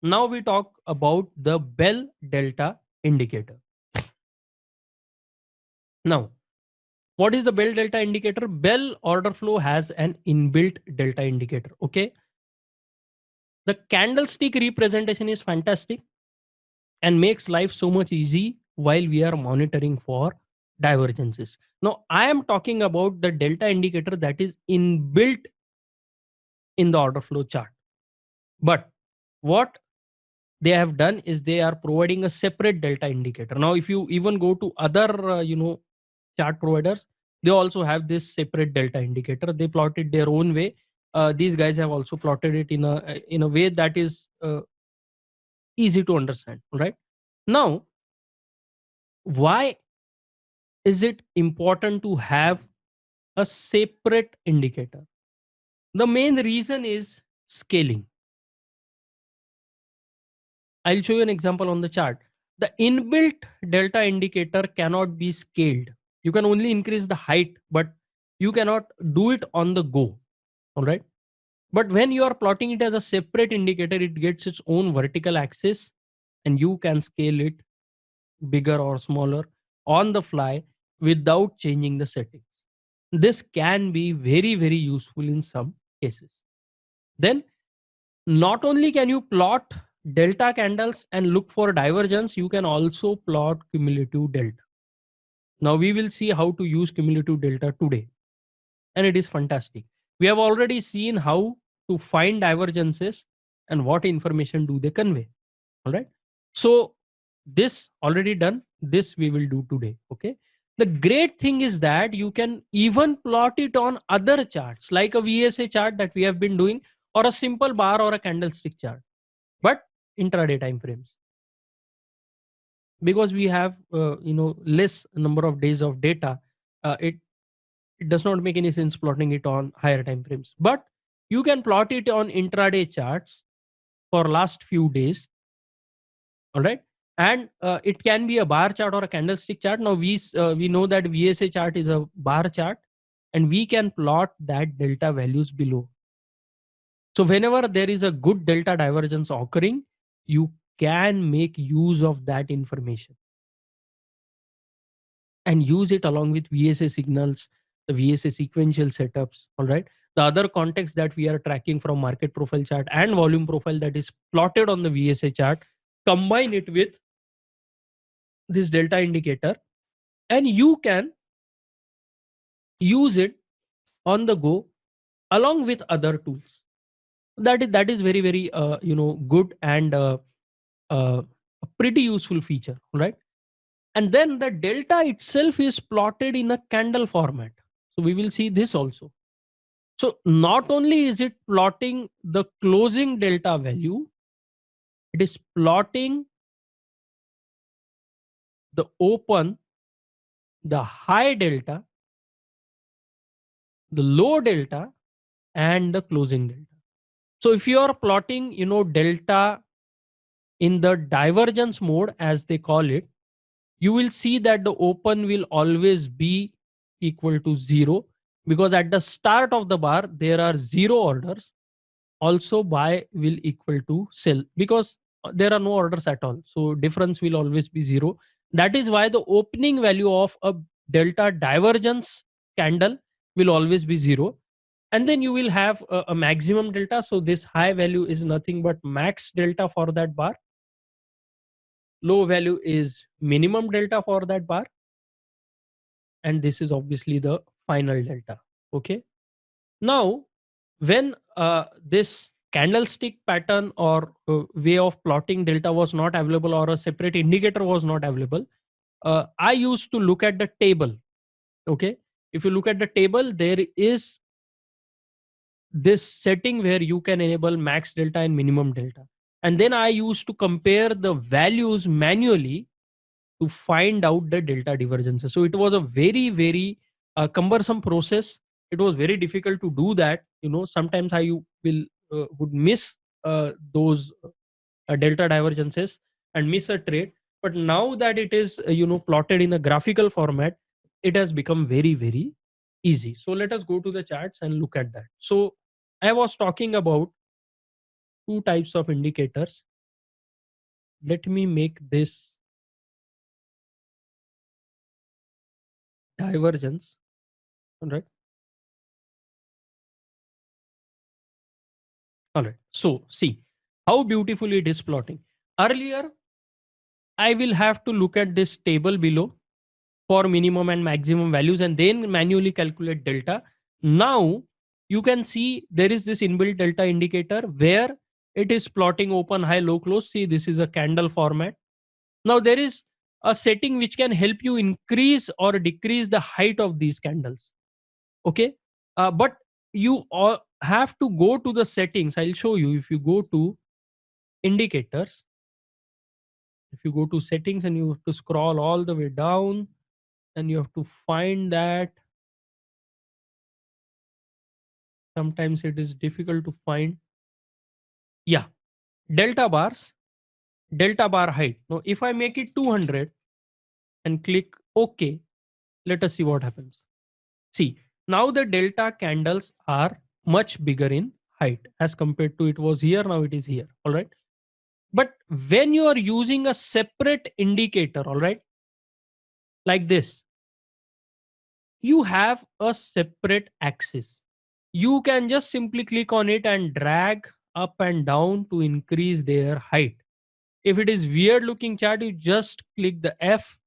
Now we talk about the Bell Delta indicator. Now, what is the Bell Delta indicator? Bell order flow has an inbuilt delta indicator. Okay. The candlestick representation is fantastic and makes life so much easy while we are monitoring for divergences. Now, I am talking about the delta indicator that is inbuilt in the order flow chart. But what they have done is they are providing a separate delta indicator. Now, if you even go to other, chart providers, they also have this separate delta indicator. They plot it their own way. These guys have also plotted it in a way that is easy to understand. Right now, why is it important to have a separate indicator? The main reason is scaling. I'll show you an example on the chart. The inbuilt delta indicator cannot be scaled. You can only increase the height, but you cannot do it on the go. All right. But when you are plotting it as a separate indicator, it gets its own vertical axis and you can scale it bigger or smaller on the fly without changing the settings. This can be very, very useful in some cases. Then, not only can you plot delta candles and look for divergence, you can also plot cumulative delta. Now, we will see how to use cumulative delta today, and it is fantastic. We have already seen how to find divergences and what information do they convey. All right. So, this already done, this we will do today. Okay. The great thing is that you can even plot it on other charts like a VSA chart that we have been doing, or a simple bar or a candlestick chart, but intraday time frames, because we have less number of days of data. It does not make any sense plotting it on higher time frames, but you can plot it on intraday charts for last few days. All right. And it can be a bar chart or a candlestick chart. Now we know that VSA chart is a bar chart, and we can plot that delta values below. So whenever there is a good delta divergence occurring, you can make use of that information and use it along with VSA signals, the VSA sequential setups. All right. The other context that we are tracking from market profile chart and volume profile that is plotted on the VSA chart, combine it with this delta indicator, and you can use it on the go along with other tools. That is very, very good and a pretty useful feature, right? And then the delta itself is plotted in a candle format, so we will see this also. So not only is it plotting the closing delta value, it is plotting the open, the high delta, the low delta, and the closing delta. So if you are plotting delta in the divergence mode, as they call it, you will see that the open will always be equal to 0, because at the start of the bar there are 0 orders. Also buy will equal to sell, because there are no orders at all, so difference will always be 0. That is why the opening value of a delta divergence candle will always be 0. And then you will have a maximum delta, so this high value is nothing but max delta for that bar. Low value is minimum delta for that bar, and this is obviously the final delta. Okay. Now, when this candlestick pattern or way of plotting delta was not available, or a separate indicator was not available, I used to look at the table. Okay. If you look at the table, there is this setting where you can enable max delta and minimum delta, and then I used to compare the values manually to find out the delta divergences. So it was a very, very cumbersome process. It was very difficult to do that. Sometimes I will would miss those delta divergences and miss a trade. But now that it is plotted in a graphical format, it has become very, very easy. So let us go to the charts and look at that. So I was talking about two types of indicators. let me make this divergence. All right. All right. So see how beautiful it is plotting. Earlier, I will have to look at this table below for minimum and maximum values and then manually calculate delta. Now you can see there is this inbuilt delta indicator where it is plotting open, high, low, close. See, this is a candle format. Now there is a setting which can help you increase or decrease the height of these candles. Okay. But you all have to go to the settings. I'll show you. If you go to indicators, if you go to settings and you have to scroll all the way down and you have to find that. Sometimes it is difficult to find. Yeah, delta bars, delta bar height. Now if I make it 200 and click OK, let us see what happens. See, now the delta candles are much bigger in height as compared to it was here, now it is here. All right. But when you are using a separate indicator, all right, like this, you have a separate axis. You can just simply click on it and drag up and down to increase their height. If it is weird looking chart, you just click the F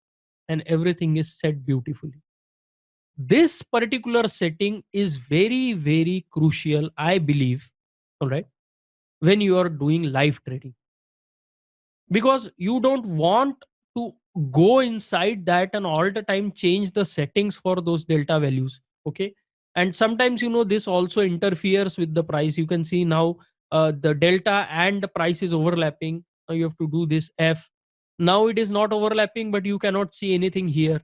and everything is set beautifully. This particular setting is very, very crucial, I believe, all right, when you are doing live trading, because you don't want to go inside that and all the time change the settings for those delta values. Okay. And sometimes, this also interferes with the price. You can see now the delta and the price is overlapping. Now you have to do this F. Now it is not overlapping, but you cannot see anything here.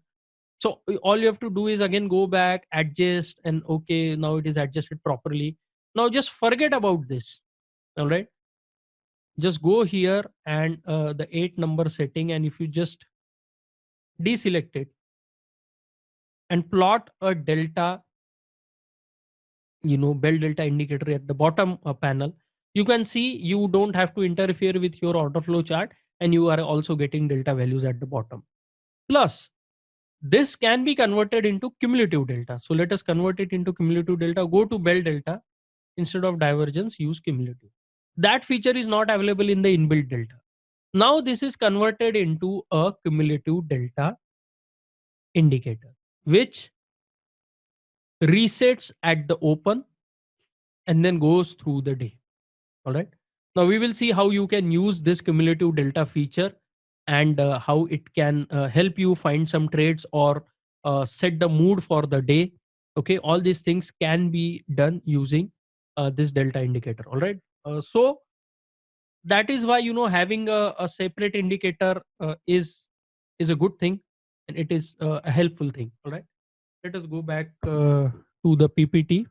So all you have to do is again go back, adjust, and okay, now it is adjusted properly. Now just forget about this. All right. Just go here and the 8 number setting, and if you just deselect it and plot a delta, bell delta indicator at the bottom panel, you can see you don't have to interfere with your order flow chart, and you are also getting delta values at the bottom. Plus, this can be converted into cumulative delta. So let us convert it into cumulative delta. Go to bell delta. Instead of divergence, use cumulative. That feature is not available in the inbuilt delta. Now this is converted into a cumulative delta indicator, which resets at the open and then goes through the day. All right. Now we will see how you can use this cumulative delta feature and how it can help you find some trades or set the mood for the day. Okay. All these things can be done using this delta indicator. All right. So that is why, having a separate indicator is a good thing, and it is a helpful thing. All right. Let us go back to the PPT.